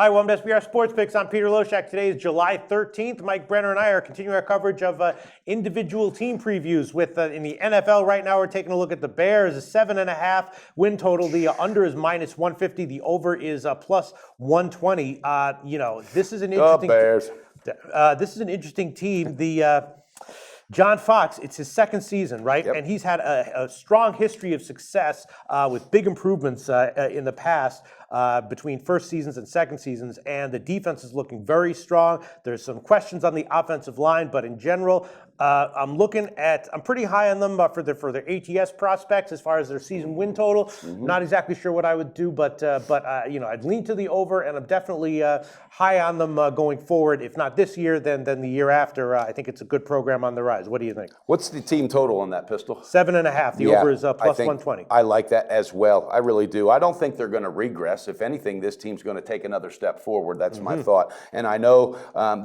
Hi, welcome to SBR Sports Picks. I'm Peter Loshak. Today is July 13th. Mike Brenner and I are continuing our coverage of individual team previews. In the NFL right now, we're taking a look at the Bears, a 7.5 win total. The under is minus 150. The over is plus 120. This is an interesting. Bears. This is an interesting team. John Fox, it's his second season, right? Yep. And he's had a strong history of success with big improvements in the past between first seasons and second seasons. And the defense is looking very strong. There's some questions on the offensive line, but in general, I'm pretty high on them for their ATS prospects as far as their season win total. Mm-hmm. Not exactly sure what I would do, but I'd lean to the over, and I'm definitely high on them going forward. If not this year, then the year after. I think it's a good program on the rise. What do you think? What's the team total on that, Pistol? 7.5. The over is plus 120. I like that as well. I really do. I don't think they're going to regress. If anything, this team's going to take another step forward. That's my thought. And I know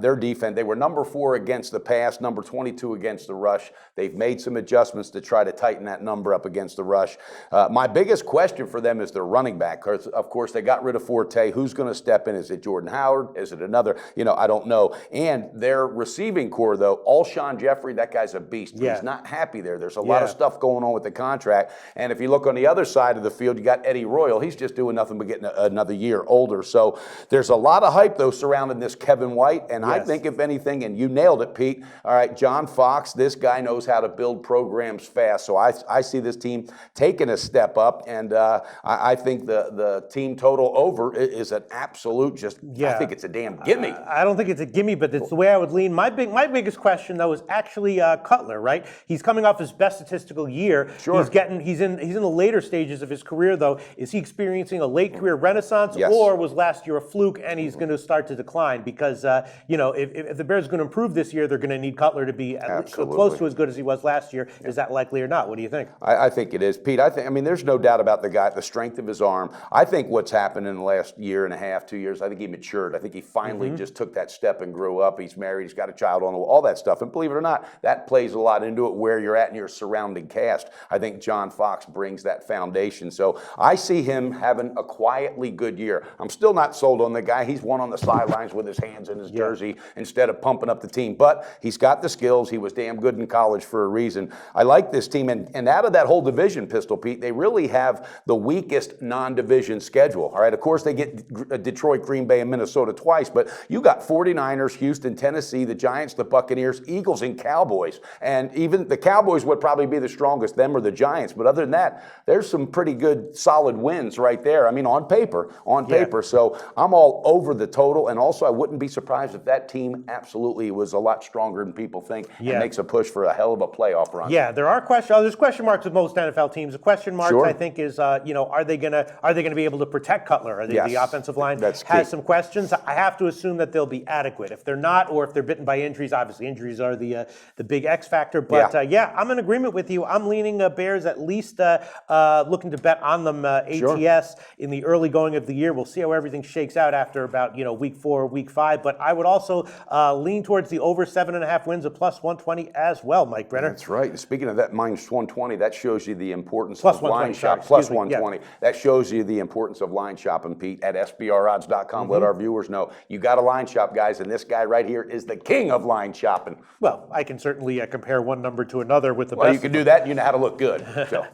their defense, they were number 4 against the pass, number 22 against the rush. They've made some adjustments to try to tighten that number up against the rush. My biggest question for them is their running back. Of course, they got rid of Forte. Who's going to step in? Is it Jordan Howard? Is it another? I don't know. And their receiving core, though, Alshon Jeffrey, that guy's a beast. Yeah. He's not happy there. There's a lot of stuff going on with the contract. And if you look on the other side of the field, you got Eddie Royal. He's just doing nothing but getting another year older. So there's a lot of hype, though, surrounding this Kevin White. And I think, if anything, and you nailed it, Pete, all right, John Fox, this guy knows how to build programs fast. So I see this team taking a step up. And I think the team total over is an absolute I think it's a damn gimme. I don't think it's a gimme, but it's the way I would lean. My biggest question, though, is actually Cutler, right? He's coming off his best statistical year. Sure. He's in the later stages of his career, though. Is he experiencing a late career renaissance, or was last year a fluke and he's going to start to decline? Because if the Bears are going to improve this year, they're going to need Cutler to be close to as good as he was last year. Yeah. Is that likely or not? What do you think? I think it is, Pete. There's no doubt about the guy, the strength of his arm. I think what's happened in the last year and a half, 2 years, I think he matured. I think he finally just took that step and grew up. He's married. He's got a child on the wall, all that stuff. And believe it or not, that plays a lot into it, where you're at in your surrounding cast. I think John Fox brings that foundation. So I see him having a quietly good year. I'm still not sold on the guy. He's one on the sidelines with his hands in his jersey instead of pumping up the team. But he's got the skills. He was damn good in college for a reason. I like this team. And out of that whole division, Pistol Pete, they really have the weakest non-division schedule. All right, of course, they get Detroit, Green Bay, and Minnesota twice. But you got 49ers, Houston, Tennessee, the Giants, the Buccaneers, Eagles, and Cowboys. And even the Cowboys would probably be the strongest, them or the Giants. But other than that, there's some pretty good, solid wins right there. On paper. So I'm all over the total. And also, I wouldn't be surprised if that team absolutely was a lot stronger than people think and makes a push for a hell of a playoff run. Yeah, there are questions. There's question marks with most NFL teams. The question marks, I think, is are they gonna be able to protect Cutler? The offensive line has some questions. I have to assume that they'll be adequate. If they're not, or if they're bitten by injuries, obviously injuries are the big X factor. But I'm in agreement with you. I'm leaning Bears, at least looking to bet on them ATS in the early going of the year. We'll see how everything shakes out after about week 4, week 5. But I would also lean towards the over 7.5 wins of plus 120 as well, Mike Brenner. That's right. Speaking of that minus 120, that shows you the importance of line shop. Plus 120. That shows you the importance of line shopping, Pete, at SBRodds.com. Let our viewers know you got a line shop, guys, and this guy right here is the king of line shopping. Well, I can certainly compare one number to another with the best. Well, you can do that, and you know how to look good. So.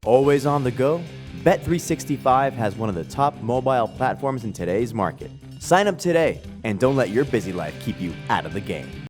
Always on the go? Bet365 has one of the top mobile platforms in today's market. Sign up today and don't let your busy life keep you out of the game.